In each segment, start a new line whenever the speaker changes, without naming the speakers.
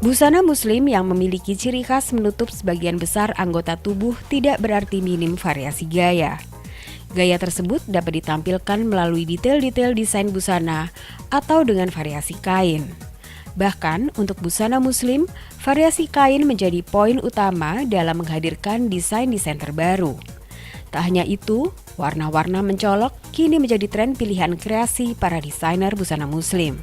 Busana muslim yang memiliki ciri khas menutup sebagian besar anggota tubuh tidak berarti minim variasi gaya. Gaya tersebut dapat ditampilkan melalui detail-detail desain busana atau dengan variasi kain. Bahkan untuk busana muslim, variasi kain menjadi poin utama dalam menghadirkan desain-desain terbaru. Tak hanya itu, warna-warna mencolok kini menjadi tren pilihan kreasi para desainer busana muslim.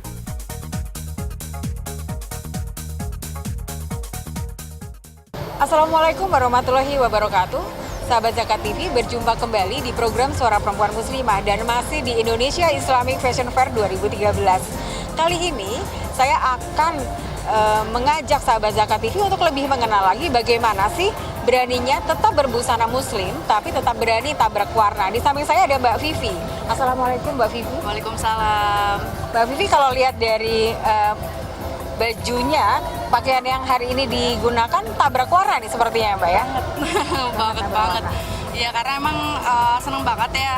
Assalamualaikum warahmatullahi wabarakatuh. Sahabat Zakat TV, berjumpa kembali di program Suara Perempuan Muslimah dan masih di Indonesia Islamic Fashion Fair 2013. Kali ini saya akan mengajak sahabat Zakat TV untuk lebih mengenal lagi bagaimana sih beraninya tetap berbusana muslim tapi tetap berani tabrak warna. Di samping saya ada Mbak Vivi. Assalamualaikum Mbak Vivi.
Waalaikumsalam.
Mbak Vivi, kalau lihat dari bajunya, pakaian yang hari ini digunakan tabrak warna nih sepertinya Mbak ya?
banget. Ya karena emang seneng banget ya,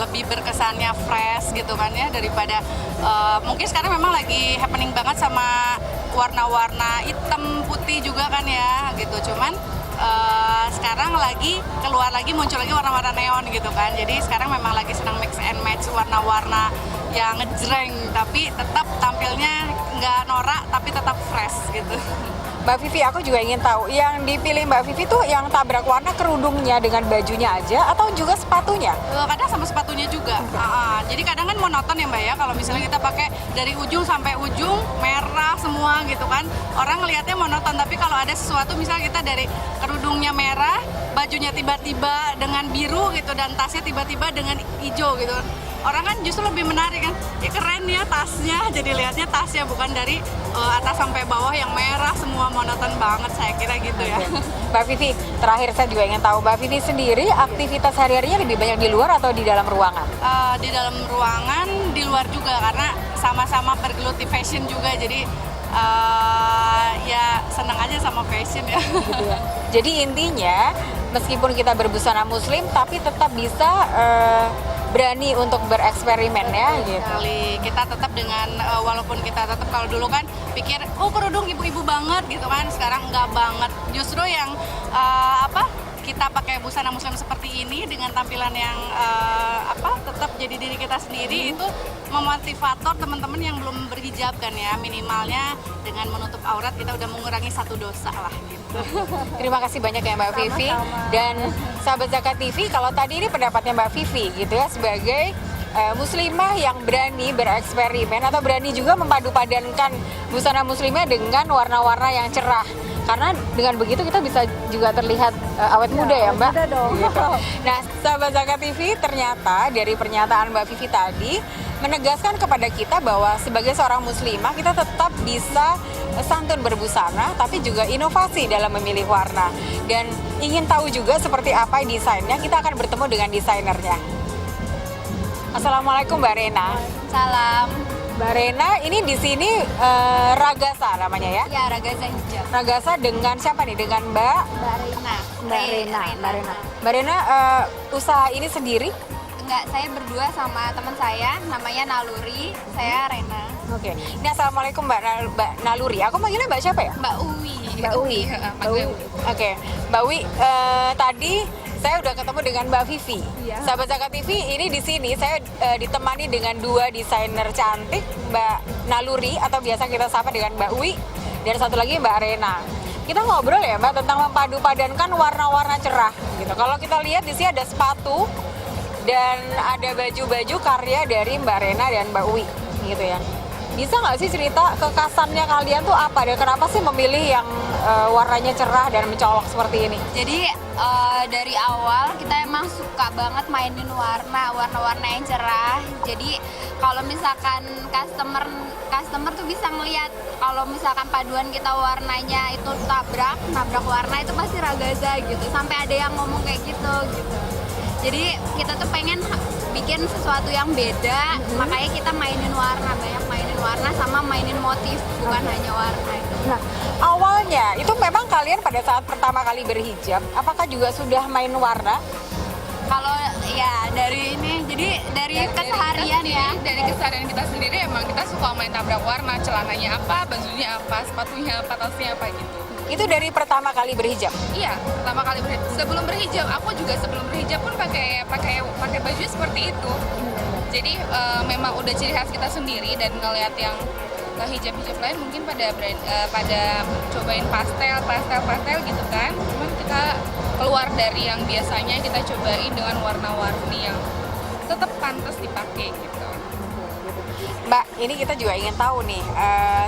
lebih berkesannya fresh gitu kan ya, daripada mungkin sekarang memang lagi happening banget sama warna-warna hitam putih juga kan ya gitu. Cuman sekarang muncul lagi warna-warna neon gitu kan. Jadi sekarang memang lagi senang mix and match warna-warna yang ngejreng tapi tetap tampilnya nggak norak tapi tetap fresh gitu.
Mbak Vivi, aku juga ingin tahu, yang dipilih Mbak Vivi tuh yang tabrak warna kerudungnya dengan bajunya aja atau juga sepatunya?
Kadang sama sepatunya juga. Jadi kadang kan monoton ya Mbak ya, kalau misalnya kita pakai dari ujung sampai ujung merah semua gitu kan, orang ngelihatnya monoton. Tapi kalau ada sesuatu misalnya kita dari kerudungnya merah, bajunya tiba-tiba dengan biru gitu, dan tasnya tiba-tiba dengan hijau gitu, orang kan justru lebih menarik kan, ya keren ya tasnya, jadi lihatnya tasnya bukan dari atas sampai bawah yang merah semua, monoton banget saya kira gitu ya.
Mbak Vivi, terakhir saya juga ingin tahu, Mbak Vivi sendiri aktivitas sehari-harinya lebih banyak di luar atau di dalam ruangan?
Di dalam ruangan, di luar juga, karena sama-sama bergeluti fashion juga, jadi ya senang aja sama fashion ya.
Gitu ya. Jadi intinya meskipun kita berbusana muslim tapi tetap bisa berani untuk bereksperimen ya gitu.
Sekali. Kita tetap dengan walaupun kita tetap, kalau dulu kan pikir kerudung ibu-ibu banget gitu kan, sekarang enggak banget. Justru yang kita pakai busana muslim seperti ini dengan tampilan yang tetap jadi diri kita sendiri, itu memotivator teman-teman yang belum berhijab kan ya, minimalnya dengan menutup aurat kita udah mengurangi satu dosa lah gitu.
Terima kasih banyak ya Mbak Vivi. Dan sahabat Zakat TV, kalau tadi ini pendapatnya Mbak Vivi gitu ya, sebagai muslimah yang berani bereksperimen atau berani juga mempadu-padankan busana muslimah dengan warna-warna yang cerah. Karena dengan begitu kita bisa juga terlihat awet muda ya Mbak.
Muda dong.
Gitu. Nah, sahabat Zakat TV, ternyata dari pernyataan Mbak Vivi tadi menegaskan kepada kita bahwa sebagai seorang muslimah kita tetap bisa santun berbusana tapi juga inovasi dalam memilih warna. Dan ingin tahu juga seperti apa desainnya, kita akan bertemu dengan desainernya. Assalamualaikum Mbak Rena.
Salam.
Mbak Rena, ini di sini Ragasa namanya ya?
Ya, Ragasa hijab.
Ragasa dengan siapa nih? Dengan Mbak
Rena.
Mbak Rena, usaha ini sendiri?
Enggak, saya berdua sama teman saya, namanya Naluri, saya Rena.
Oke. Ini assalamualaikum Mbak Naluri. Aku manggilnya Mbak siapa ya?
Mbak Uwi.
Oke, Mbak Uwi. Tadi saya udah ketemu dengan Mbak Vivi.
Iya.
Sahabat Zakat TV, ini di sini saya ditemani dengan dua desainer cantik, Mbak Naluri atau biasa kita sapa dengan Mbak Uwi, dan satu lagi Mbak Rena. Kita ngobrol ya Mbak tentang mempadu-padankan warna-warna cerah gitu. Kalau kita lihat di sini ada sepatu dan ada baju-baju karya dari Mbak Rena dan Mbak Uwi gitu ya. Bisa nggak sih cerita kekhasannya kalian tuh apa dan kenapa sih memilih yang warnanya cerah dan mencolok seperti ini?
Jadi dari awal kita emang suka banget mainin warna-warna yang cerah. Jadi kalau misalkan customer tuh bisa ngeliat kalau misalkan paduan kita warnanya itu nabrak warna itu pasti Ragasa gitu. Sampai ada yang ngomong kayak gitu. Jadi kita tuh pengen bikin sesuatu yang beda, makanya kita mainin warna sama mainin motif, bukan hanya warna itu.
Nah, awalnya itu memang kalian pada saat pertama kali berhijab, apakah juga sudah main warna?
Kalau ya dari ini, jadi dari keseharian ya.
Dari keseharian kita sendiri emang kita suka main tabrak warna, celananya apa, bajunya apa, sepatunya apa, tasnya apa gitu.
Itu dari pertama kali berhijab?
Iya, pertama kali sebelum berhijab, aku juga sebelum berhijab pun pakai baju seperti itu. Jadi memang udah ciri khas kita sendiri, dan ngelihat yang hijab-hijab lain mungkin pada cobain pastel gitu kan. Cuman kita keluar dari yang biasanya kita cobain dengan warna-warni yang tetap pantas dipakai gitu.
Mbak, ini kita juga ingin tahu nih,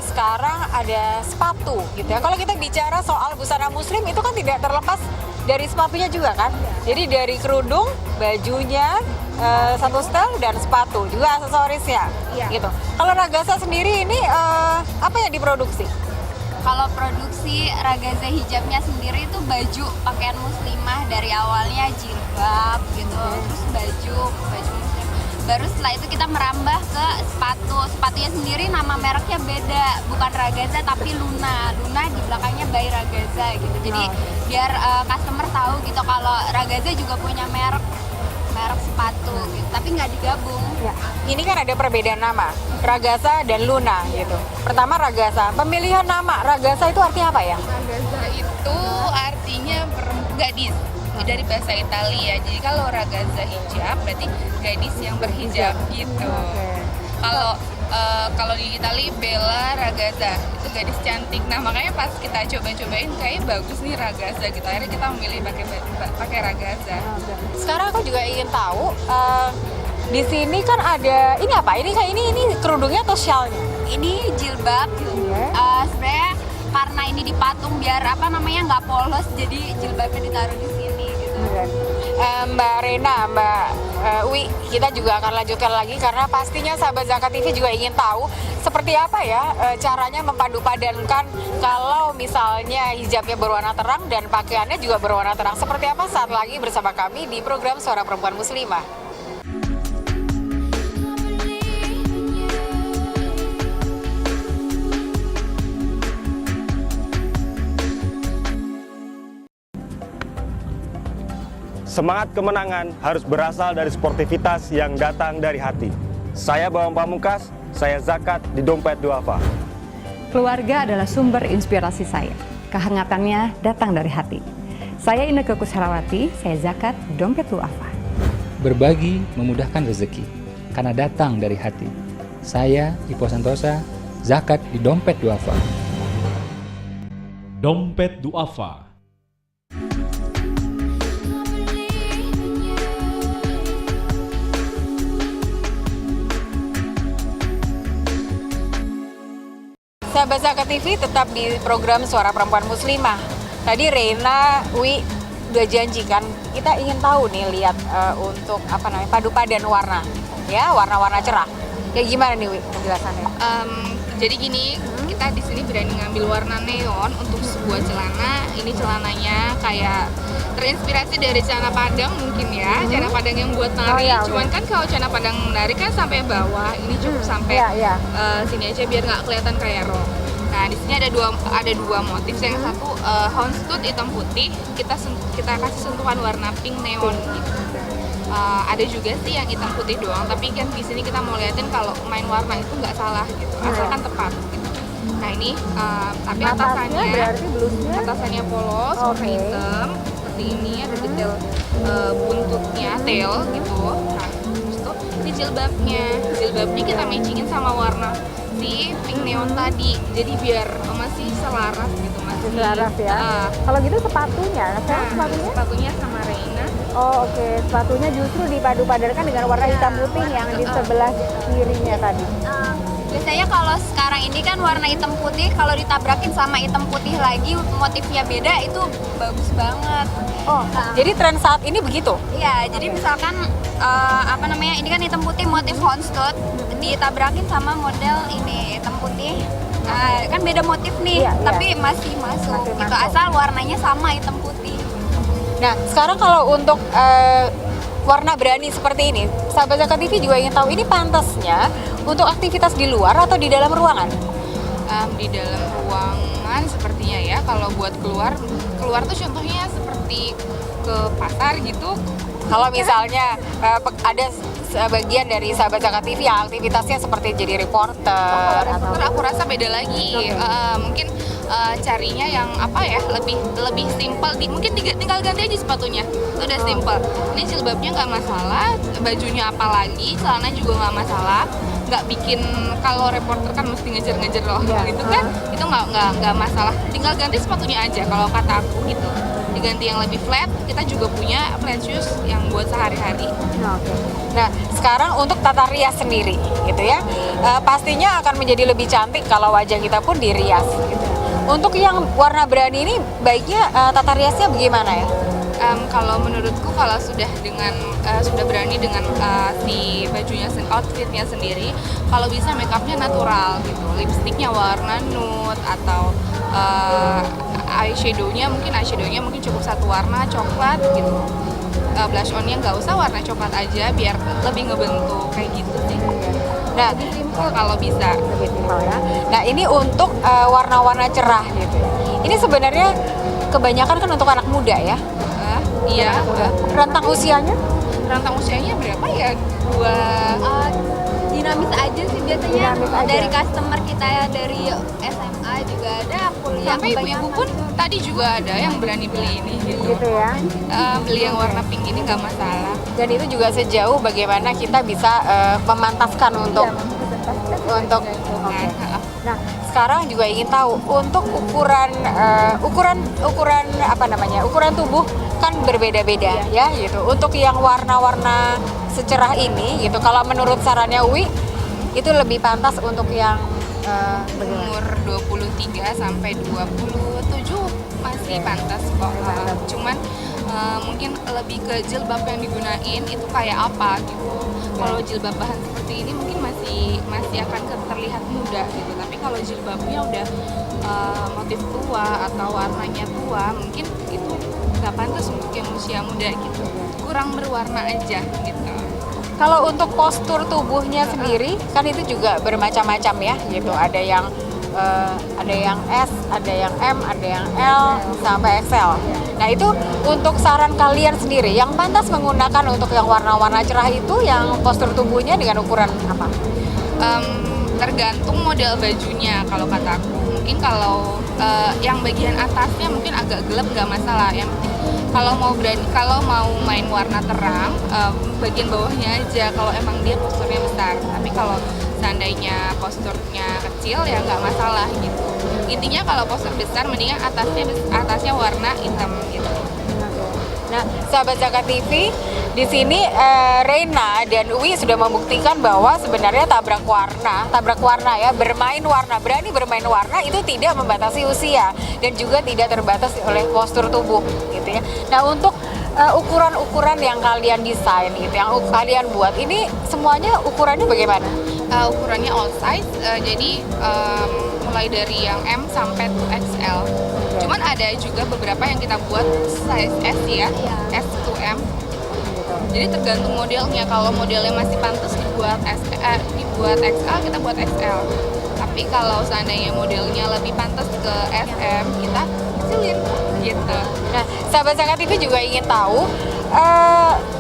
sekarang ada sepatu gitu ya. Kalau kita bicara soal busana muslim itu kan tidak terlepas dari sepatunya juga kan. Jadi dari kerudung, bajunya, satu setel, dan sepatu juga aksesorisnya gitu. Kalau Ragasa sendiri ini apa yang diproduksi?
Kalau produksi Ragasa hijabnya sendiri itu baju pakaian muslimah dari awalnya jilbab gitu, terus baju muslim. Baru setelah itu kita merambah ke sepatu. Sepatunya sendiri nama mereknya beda, bukan Ragasa tapi Luna. Luna di belakangnya by Ragasa gitu. Jadi biar customer tahu gitu kalau Ragasa juga punya merek sepatu gitu, tapi nggak digabung.
Ya. Ini kan ada perbedaan nama, Ragasa dan Luna gitu. Pertama Ragasa, pemilihan nama Ragasa itu artinya apa ya?
Ragazza itu artinya gadis, dari bahasa Italia. Jadi kalau ragazza hijab berarti gadis yang berhijab gitu. Kalau di Italia Bella Ragazza itu gadis cantik. Nah makanya pas kita cobain kayak bagus nih Ragazza gitu. Akhirnya kita memilih pakai Ragazza.
Sekarang aku juga ingin tahu di sini kan ada ini apa? Ini kerudungnya atau syalnya?
Ini jilbab. Sebenarnya karena ini dipatung biar nggak polos, jadi jilbabnya ditaruh di sini gitu.
Mbak Rena, Mbak Uwi, kita juga akan lanjutkan lagi karena pastinya sahabat Zakat TV juga ingin tahu seperti apa ya caranya mempadu-padankan kalau misalnya hijabnya berwarna terang dan pakaiannya juga berwarna terang. Seperti apa saat lagi bersama kami di program Suara Perempuan Muslimah.
Semangat kemenangan harus berasal dari sportivitas yang datang dari hati. Saya Bawang Pamungkas, saya zakat di Dompet Duafa.
Keluarga adalah sumber inspirasi saya. Kehangatannya datang dari hati. Saya Inneke Koesherawati, saya zakat di Dompet Duafa.
Berbagi memudahkan rezeki, karena datang dari hati. Saya Ipo Santosa, zakat di Dompet Duafa.
Dompet Duafa.
Sahabat Zakat TV tetap di program Suara Perempuan Muslimah. Tadi Rena, Wi udah janjikan kita ingin tahu nih lihat untuk padu padan warna, ya warna-warna cerah. Ya gimana nih Wi penjelasannya?
Jadi gini, kita di sini berani ngambil warna neon untuk sebuah celana. Ini celananya kayak terinspirasi dari celana Padang mungkin ya, celana Padang yang buat nari. Cuman kan kalau celana Padang menari kan sampai bawah, ini cukup sampai sini aja biar nggak kelihatan kayak rok. Nah di sini ada dua motif. Yang satu houndstooth hitam putih, kita kasih sentuhan warna pink neon gitu. Ada juga sih yang hitam putih doang, tapi kan di sini kita mau liatin kalau main warna itu nggak salah gitu, asalkan tepat gitu. Nah ini tapi atasannya polos warna hitam seperti ini, ada detail buntutnya tail gitu. Nah terus tuh ini jilbabnya kita matchingin sama warna si pink neon tadi, jadi biar masih selaras gitu, masih
Selaras ya. Kalau gitu sepatunya
sama Reina.
Oh oke. Sepatunya justru dipadu-padankan dengan warna hitam putih yang di sebelah kirinya tadi.
Biasanya kalau sekarang ini kan warna hitam putih, kalau ditabrakin sama hitam putih lagi motifnya beda, itu bagus banget.
Jadi tren saat ini begitu?
Iya, jadi misalkan ini kan hitam putih motif houndstooth, ditabrakin sama model ini hitam putih, kan beda motif nih, tapi masih masuk gitu, asal warnanya sama hitam putih.
Nah sekarang kalau untuk warna berani seperti ini, sahabat Zakat TV juga ingin tahu ini pantasnya untuk aktivitas di luar atau di dalam ruangan?
Di dalam ruangan sepertinya ya. Kalau buat keluar tuh contohnya seperti ke pasar gitu.
Kalau misalnya ada sebagian dari sahabat Zakat TV yang aktivitasnya seperti jadi reporter
Reporter aku rasa beda lagi. Mungkin carinya yang apa ya, lebih simpel, mungkin tinggal ganti aja sepatunya, itu udah simpel. Ini jilbabnya nggak masalah, bajunya apalagi, celana juga nggak masalah, nggak bikin, kalau reporter kan mesti ngejar-ngejar loh, gitu kan, itu nggak masalah, tinggal ganti sepatunya aja kalau kata aku gitu, diganti yang lebih flat. Kita juga punya flat shoes yang buat sehari-hari.
Nah, sekarang untuk tata rias sendiri gitu ya, pastinya akan menjadi lebih cantik kalau wajah kita pun dirias gitu. Untuk yang warna berani ini baiknya tata riasnya bagaimana ya?
Kalau menurutku, kalau sudah berani dengan si bajunya, outfitnya sendiri, kalau bisa makeupnya natural gitu, lipstiknya warna nude atau eyeshadownya mungkin cukup satu warna coklat gitu. Blush onnya nggak usah warna coklat aja, biar lebih ngebentuk kayak gitu sih.
Nah,
lebih simple kalau bisa.
lebih simpel ya. Nah, ini untuk warna-warna cerah gitu. Ini sebenarnya kebanyakan kan untuk anak muda ya.
Iya.
Rentang usianya?
Rentang usianya berapa ya?
Dinamis aja sih biasanya.
Dinamis aja.
Dari customer kita ya, dari SMA juga ada, kuliah
Sampai ibu-ibu pun tadi juga ada yang berani beli ini gitu.
Gitu ya.
Beli yang warna pink ini nggak masalah.
Dan itu juga sejauh bagaimana kita bisa memantaskan untuk Nah, sekarang juga ingin tahu untuk ukuran ukuran tubuh kan berbeda-beda ya gitu. Untuk yang warna-warna secerah ini gitu, kalau menurut sarannya Uwi itu lebih pantas untuk yang
Umur 23 sampai 27 masih pantas kok. Cuman mungkin lebih ke jilbab yang digunain itu kayak apa gitu. Kalau jilbab bahan seperti ini mungkin masih akan terlihat muda gitu. Tapi kalau jilbabnya udah motif tua atau warnanya tua, mungkin itu nggak pantas untuk yang usia muda gitu. Kurang berwarna aja gitu.
Kalau untuk postur tubuhnya sendiri kan itu juga bermacam-macam ya gitu. Ada yang S, ada yang M, ada yang L sampai XL. Nah, itu untuk saran kalian sendiri yang pantas menggunakan untuk yang warna-warna cerah itu yang postur tubuhnya dengan ukuran apa?
Tergantung model bajunya kalau kata aku. Mungkin kalau yang bagian atasnya mungkin agak gelap nggak masalah. Yang penting kalau mau main warna terang, bagian bawahnya aja kalau emang dia posturnya besar. Tapi kalau seandainya posturnya kecil ya nggak masalah gitu. Intinya kalau postur besar mendingan atasnya warna hitam gitu.
Nah, sahabat Zakat TV, di sini Reina dan Uwi sudah membuktikan bahwa sebenarnya tabrak warna ya, berani bermain warna itu tidak membatasi usia dan juga tidak terbatas oleh postur tubuh gitu ya. Nah, untuk ukuran-ukuran yang kalian desain gitu, yang kalian buat ini semuanya ukurannya bagaimana?
Ukurannya all size, jadi mulai dari yang M sampai 2XL. Cuman ada juga beberapa yang kita buat size S ya, S to M. Jadi tergantung modelnya. Kalau modelnya masih pantas dibuat XL, kita buat XL. Tapi kalau seandainya modelnya lebih pantas ke SM, kita kecilin gitu.
Nah, sahabat Zakat TV juga ingin tahu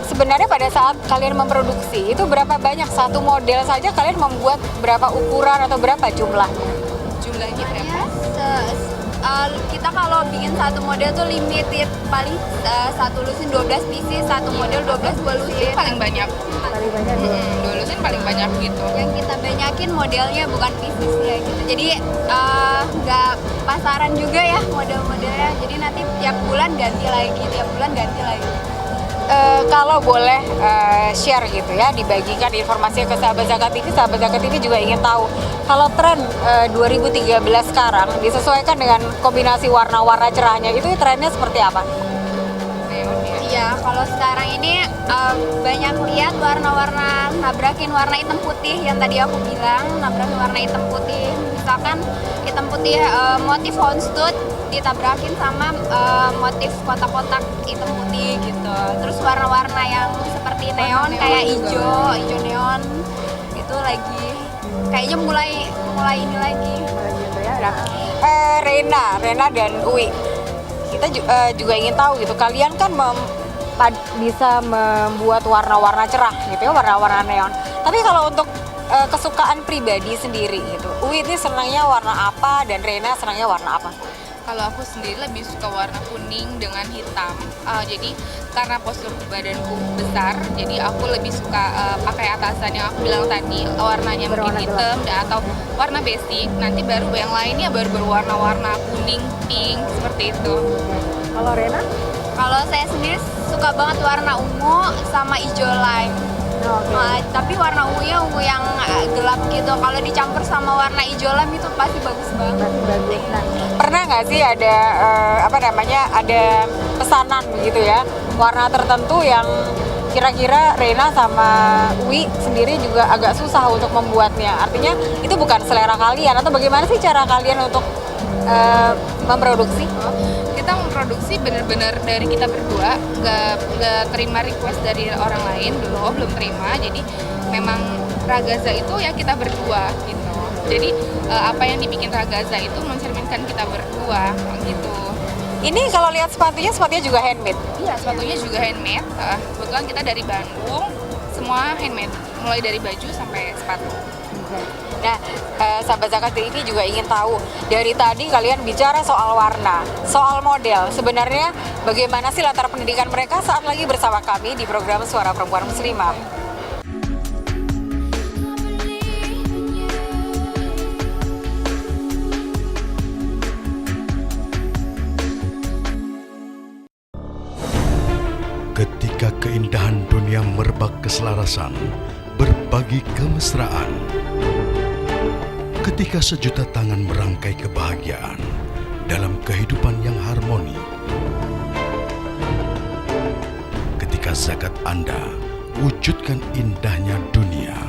sebenarnya pada saat kalian memproduksi itu berapa banyak satu model saja kalian membuat berapa ukuran atau berapa jumlahnya?
Jumlahnya berapa?
Kita kalau bikin satu model tuh limited, paling satu lusin 12 pieces, satu model 12 dua lusin.
Paling banyak.
Paling banyak
Dua lusin paling banyak gitu.
Yang kita banyakin modelnya bukan piecesnya gitu. Jadi nggak pasaran juga ya model-modelnya. Jadi nanti tiap bulan ganti lagi.
Kalau boleh share gitu ya, dibagikan informasinya ke sahabat Zakat TV juga ingin tahu kalau tren 2013 sekarang disesuaikan dengan kombinasi warna-warna cerahnya itu trennya seperti apa?
Iya, kalau sekarang ini banyak lihat warna-warna nabrakin warna hitam putih yang tadi aku bilang, nabrakin warna hitam putih. Misalkan hitam putih motif houndstooth ditabrakin sama motif kotak-kotak hitam putih gitu. Terus warna-warna yang seperti neon kayak hijau neon itu lagi kayaknya mulai ini lagi.
Gitu ya. Nah, Reina dan Uwi, kita juga ingin tahu gitu, kalian kan bisa membuat warna-warna cerah gitu ya, warna-warna neon. Tapi kalau untuk kesukaan pribadi sendiri gitu, Uwi ini senangnya warna apa dan Rena senangnya warna apa?
Kalau aku sendiri lebih suka warna kuning dengan hitam. Jadi karena postur badanku besar, jadi aku lebih suka pakai atasan yang aku bilang tadi, warnanya mungkin hitam atau warna basic. Nanti baru yang lainnya baru berwarna-warna kuning, pink seperti itu.
Kalau Rena?
Kalau saya sendiri suka banget warna ungu sama hijau lime. Tapi warna ungunya ungu yang gelap gitu. Kalau dicampur sama warna hijau lime itu pasti bagus banget.
Pernah nggak sih ada ada pesanan gitu ya, warna tertentu yang kira-kira Rena sama Uwi sendiri juga agak susah untuk membuatnya? Artinya itu bukan selera kalian atau bagaimana sih cara kalian untuk memproduksi?
Kita memproduksi benar-benar dari kita berdua, nggak terima request dari orang lain dulu, belum terima. Jadi memang Ragaza itu ya kita berdua gitu. Jadi apa yang dibikin Ragaza itu mencerminkan kita berdua gitu.
Ini kalau lihat sepatunya juga handmade?
Iya, sepatunya juga handmade. Kebetulan kita dari Bandung, semua handmade, mulai dari baju sampai sepatu.
Nah, sahabat Zakat TV juga ingin tahu, dari tadi kalian bicara soal warna, soal model. Sebenarnya bagaimana sih latar pendidikan mereka saat lagi bersama kami di program Suara Perempuan Muslimah?
Ketika keindahan dunia merebak keselarasan, berbagi kemesraan. Ketika sejuta tangan merangkai kebahagiaan dalam kehidupan yang harmoni. Ketika zakat Anda wujudkan indahnya dunia.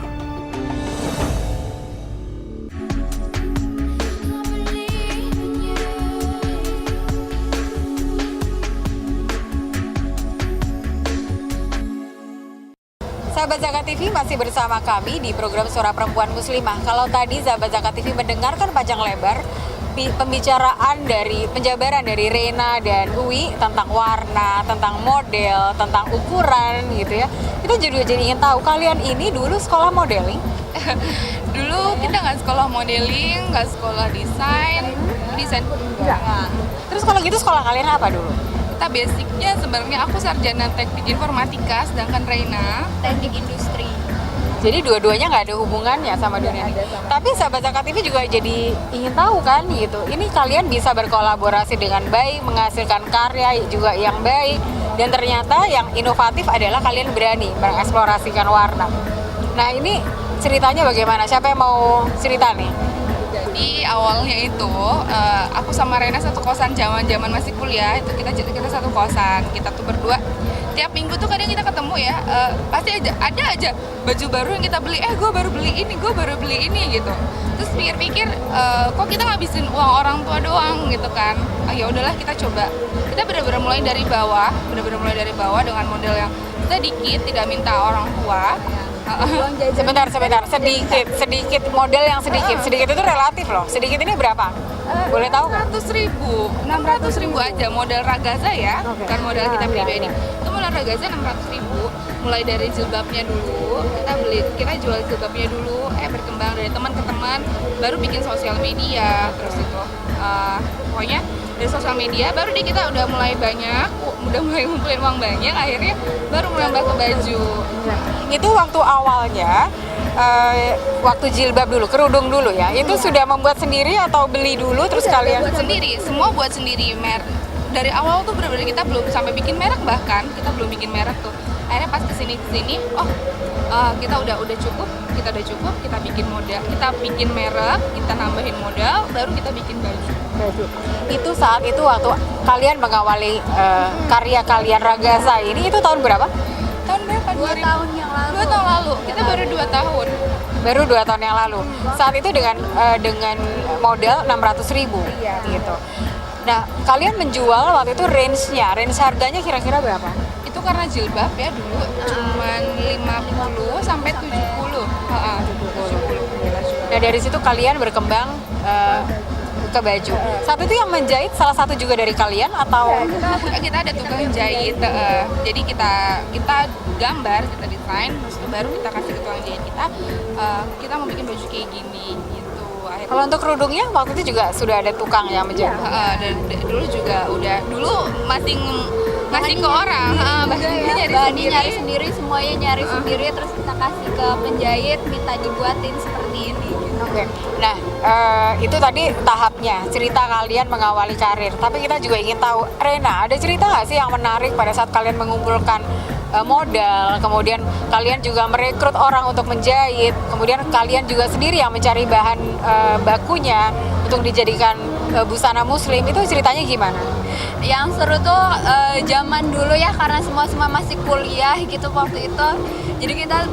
Sahabat Zakat TV masih bersama kami di program Suara Perempuan Muslimah. Kalau tadi sahabat Zakat TV mendengarkan panjang lebar pembicaraan penjabaran dari Rena dan Uwi tentang warna, tentang model, tentang ukuran gitu ya. Kita juga jadi ingin tahu, kalian ini dulu sekolah modeling?
Dulu kita nggak sekolah modeling, nggak sekolah desain pun enggak.
Terus kalau gitu sekolah kalian apa dulu?
Kita basicnya sebenarnya aku sarjana teknik informatika, sedangkan Reina
Teknik industri.
Jadi dua-duanya nggak ada hubungannya sama dunia ini. Tapi sahabat Zakat TV juga jadi ingin tahu kan gitu. Ini kalian bisa berkolaborasi dengan baik, menghasilkan karya juga yang baik. Dan ternyata yang inovatif adalah kalian berani mengeksplorasikan warna. Nah ini ceritanya bagaimana? Siapa yang mau cerita nih?
Jadi awalnya itu aku sama Rena satu kosan zaman masih kuliah, itu kita satu kosan, kita tuh berdua tiap minggu tuh kadang kita ketemu ya, pasti ada aja baju baru yang kita beli, gue baru beli ini gitu. Terus pikir-pikir kok kita ngabisin uang orang tua doang gitu kan. Ya udahlah kita coba. Kita benar-benar mulai dari bawah dengan model yang sedikit, tidak minta orang tua.
Sebentar, sedikit model yang sedikit itu relatif loh. Sedikit ini berapa? Boleh tahu?
600.000 aja model Ragaza ya, bukan model kita pribadi. Itu model Ragaza 600.000. Mulai dari jilbabnya dulu, kita jual jilbabnya dulu, berkembang dari teman ke teman, baru bikin sosial media, terus itu pokoknya dari sosial media baru kita udah mulai ngumpulin uang banyak, akhirnya baru menambah ke baju.
Itu waktu awalnya waktu jilbab dulu, kerudung dulu ya, itu sudah membuat sendiri atau beli dulu terus kalian?
Buat sendiri, semua buat sendiri. Dari awal tuh benar-benar kita belum sampai bikin merek, bahkan kita belum bikin merek tuh. Akhirnya pas kesini kita udah cukup, kita bikin model, kita bikin merek, kita nambahin modal, baru kita bikin baju.
Itu saat itu waktu kalian mengawali karya kalian Ragaza ini, itu tahun berapa?
Tahun berapa?
2 tahun yang lalu.
2 tahun lalu. Kita baru 2 tahun.
Baru 2 tahun yang lalu. Saat itu dengan modal 600.000 gitu. Nah, kalian menjual waktu itu range harganya kira-kira berapa?
Itu karena jilbab ya dulu cuman 50 sampai 70. 70.
Nah, dari situ kalian berkembang
ke baju. Saat itu yang menjahit salah satu juga dari kalian atau?
Kita ada tukang jahit, jadi kita gambar, kita desain, terus itu baru kita kasih ke tukang jahit kita mau bikin baju kayak gini gitu. Akhirnya,
Kalau untuk kerudungnya waktu itu juga sudah ada tukang yang menjahit.
dulu juga udah, dulu masih ke orang,
bahannya nyari sendiri, semuanya nyari sendiri, terus kita kasih ke penjahit, minta dibuatin seperti ini.
Oke. Nah, itu tadi tahapnya, cerita kalian mengawali karir. Tapi kita juga ingin tahu, Rena, ada cerita nggak sih yang menarik pada saat kalian mengumpulkan modal, kemudian kalian juga merekrut orang untuk menjahit, kemudian kalian juga sendiri yang mencari bahan bakunya untuk dijadikan busana muslim, itu ceritanya gimana?
Yang seru tuh zaman dulu ya, karena semua masih kuliah gitu waktu itu. Jadi kita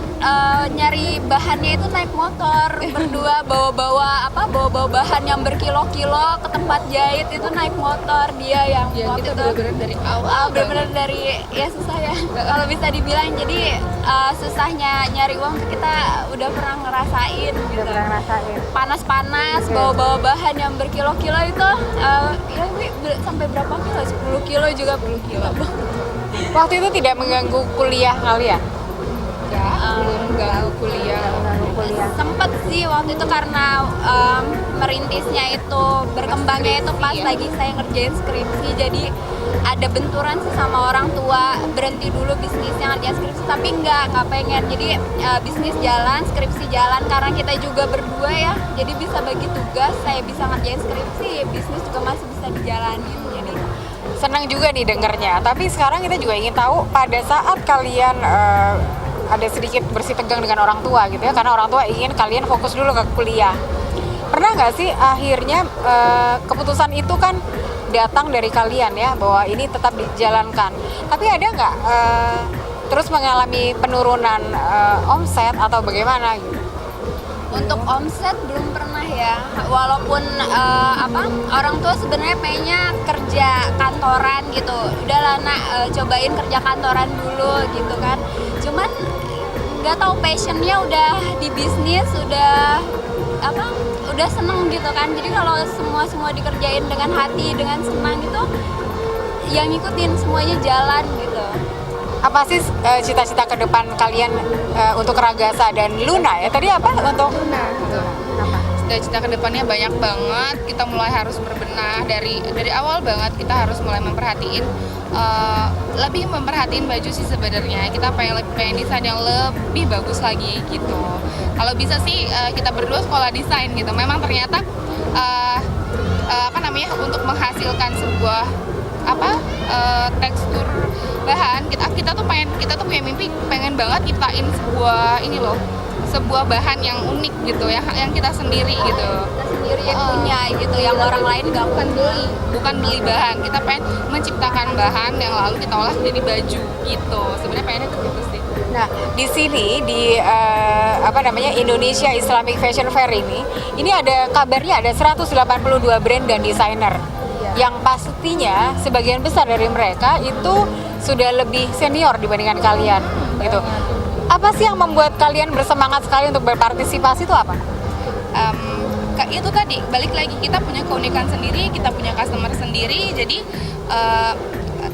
nyari bahannya itu naik motor berdua, bawa bahan yang berkilo-kilo ke tempat jahit, itu naik motor dia yang waktu
kita
itu
bener-bener dari awal,
bener-bener dari ya susah ya kalau bisa dibilang. Jadi susahnya nyari uang tuh kita udah pernah ngerasain gitu. Panas-panas, bawa bahan yang berkilo-kilo itu sampai berapa kilo? 10 kilo juga, 10 kilo.
Waktu itu tidak mengganggu kuliah kalian?
belum gak kuliah.
Sempet sih waktu itu karena merintisnya itu, berkembangnya itu pas lagi saya ngerjain skripsi, jadi ada benturan sih sama orang tua, berhenti dulu bisnisnya ngerjain skripsi, tapi nggak pengen. Jadi bisnis jalan, skripsi jalan, karena kita juga berdua ya, jadi bisa bagi tugas, saya bisa ngerjain skripsi, bisnis juga masih bisa dijalanin. Jadi
senang juga nih dengernya. Tapi sekarang kita juga ingin tahu, pada saat kalian ada sedikit bersih tegang dengan orang tua gitu ya, karena orang tua ingin kalian fokus dulu ke kuliah. Pernah nggak sih akhirnya keputusan itu kan datang dari kalian ya, bahwa ini tetap dijalankan. Tapi ada nggak terus mengalami penurunan omset atau bagaimana gitu?
untuk omset belum pernah ya, walaupun orang tua sebenarnya pengennya kerja kantoran gitu, udahlah nak, cobain kerja kantoran dulu gitu kan, cuman nggak tahu passionnya udah di bisnis, udah seneng gitu kan. Jadi kalau semua dikerjain dengan hati, dengan senang gitu, yang ngikutin semuanya jalan gitu.
Apa sih cita-cita ke depan kalian untuk Ragasa dan Luna ya? Tadi apa untuk
Luna? Cita-cita ke depannya banyak banget. Kita mulai harus berbenah dari awal banget. Kita harus mulai memperhatiin, lebih memperhatiin baju sih sebenarnya. Kita pengen desain yang lebih bagus lagi gitu. Kalau bisa sih kita berdua sekolah desain gitu. Memang ternyata untuk menghasilkan sebuah tekstur bahan, kita tuh punya mimpi, pengen banget ciptain sebuah bahan yang unik gitu ya, yang kita sendiri gitu.
Kita sendiri yang punya gitu, yang orang lain nggak
bukan beli bahan. Kita pengen menciptakan bahan yang lalu kita olah jadi baju gitu. Sebenarnya pengennya gitu sih.
Nah, di sini di Indonesia Islamic Fashion Fair ini ada kabarnya ada 182 brand dan desainer. Yang pastinya sebagian besar dari mereka itu sudah lebih senior dibandingkan kalian gitu. Apa sih yang membuat kalian bersemangat sekali untuk berpartisipasi, itu apa?
Itu tadi, balik lagi, kita punya keunikan sendiri, kita punya customer sendiri. Jadi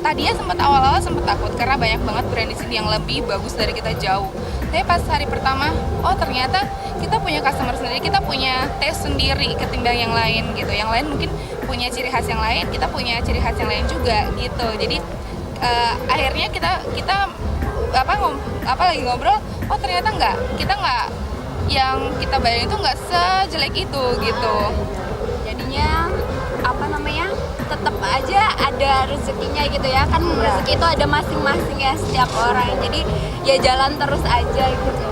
tadinya awal-awal sempat takut karena banyak banget brand di sini yang lebih bagus dari kita jauh. Tapi pas hari pertama, ternyata kita punya customer sendiri, kita punya taste sendiri ketimbang yang lain gitu. Yang lain mungkin punya ciri khas yang lain, kita punya ciri khas yang lain juga gitu. Jadi akhirnya kita lagi ngobrol, ternyata kita nggak, yang kita bayangin itu nggak sejelek itu gitu.
Jadinya tetap aja ada rezekinya gitu ya kan, rezeki itu ada masing-masing ya setiap orang, jadi ya jalan terus aja gitu.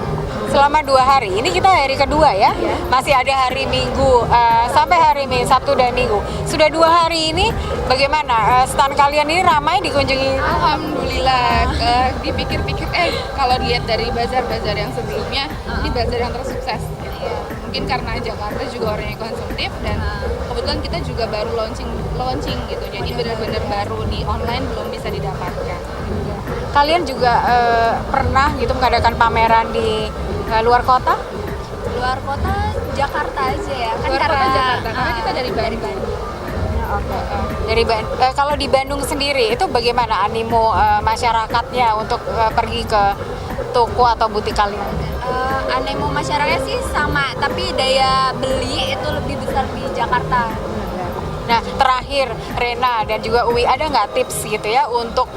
Selama 2 hari, ini kita hari kedua ya, masih ada hari Minggu sampai hari Sabtu dan Minggu. Sudah 2 hari ini, bagaimana stand kalian ini ramai dikunjungi?
Alhamdulillah. Dipikir-pikir, kalau dilihat dari bazar-bazar yang sebelumnya, ini bazar yang tersukses. Mungkin karena Jakarta juga orangnya konsumtif, dan kebetulan kita juga baru launching gitu. Jadi benar-benar baru, di online belum bisa didapatkan.
Kalian juga pernah gitu mengadakan pameran di luar kota?
Luar kota Jakarta aja ya. Kan
Luar kota
karena,
Jakarta, karena kita dari Bandung.
Kalau di Bandung sendiri itu bagaimana animo masyarakatnya untuk pergi ke toko atau butik kalian?
Animo masyarakat sih sama, tapi daya beli itu lebih besar di Jakarta.
Nah, terakhir Rena dan juga Uwi, ada nggak tips gitu ya untuk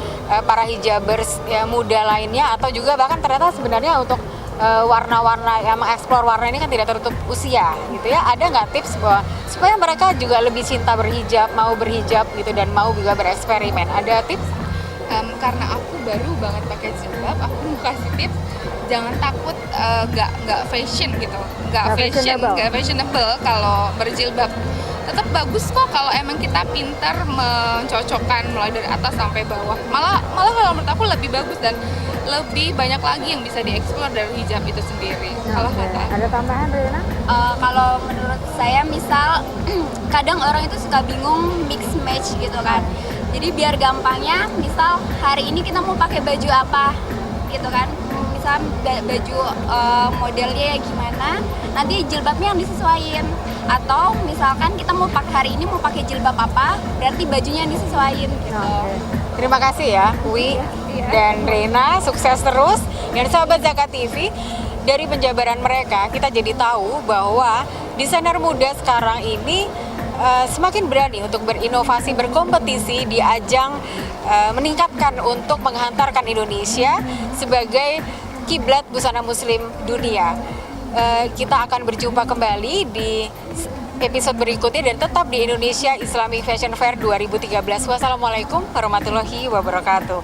para hijabers ya, muda lainnya atau juga bahkan ternyata sebenarnya untuk warna-warna yang mengeksplor warna ini kan tidak tertutup usia gitu ya, ada nggak tips bahwa supaya mereka juga lebih cinta berhijab, mau berhijab gitu dan mau juga bereksperimen, ada tips?
Karena aku baru banget pakai jilbab, aku mau kasih tips jangan takut nggak fashion gitu, nggak fashionable kalau berjilbab. Tetap bagus kok kalau emang kita pintar mencocokkan mulai dari atas sampai bawah. Malah kalau menurut aku lebih bagus dan lebih banyak lagi yang bisa dieksplor dari hijab itu sendiri. Kalau kata.
Ada tambahan Rena?
Kalau menurut saya misal kadang orang itu suka bingung mix match gitu kan. Jadi biar gampangnya misal hari ini kita mau pakai baju apa gitu kan. Misal baju modelnya ya gimana, nanti jilbabnya yang disesuaikan. Atau misalkan kita mau pakai hari ini mau pakai jilbab apa, berarti bajunya yang disesuaikan gitu.
Terima kasih ya Uwi dan Rena, sukses terus. Dan sahabat Zakat TV, dari penjabaran mereka kita jadi tahu bahwa desainer muda sekarang ini semakin berani untuk berinovasi, berkompetisi di ajang meningkatkan untuk menghantarkan Indonesia sebagai kiblat busana muslim dunia. Kita akan berjumpa kembali di episode berikutnya dan tetap di Indonesia Islamic Fashion Fair 2013. Wassalamualaikum warahmatullahi wabarakatuh.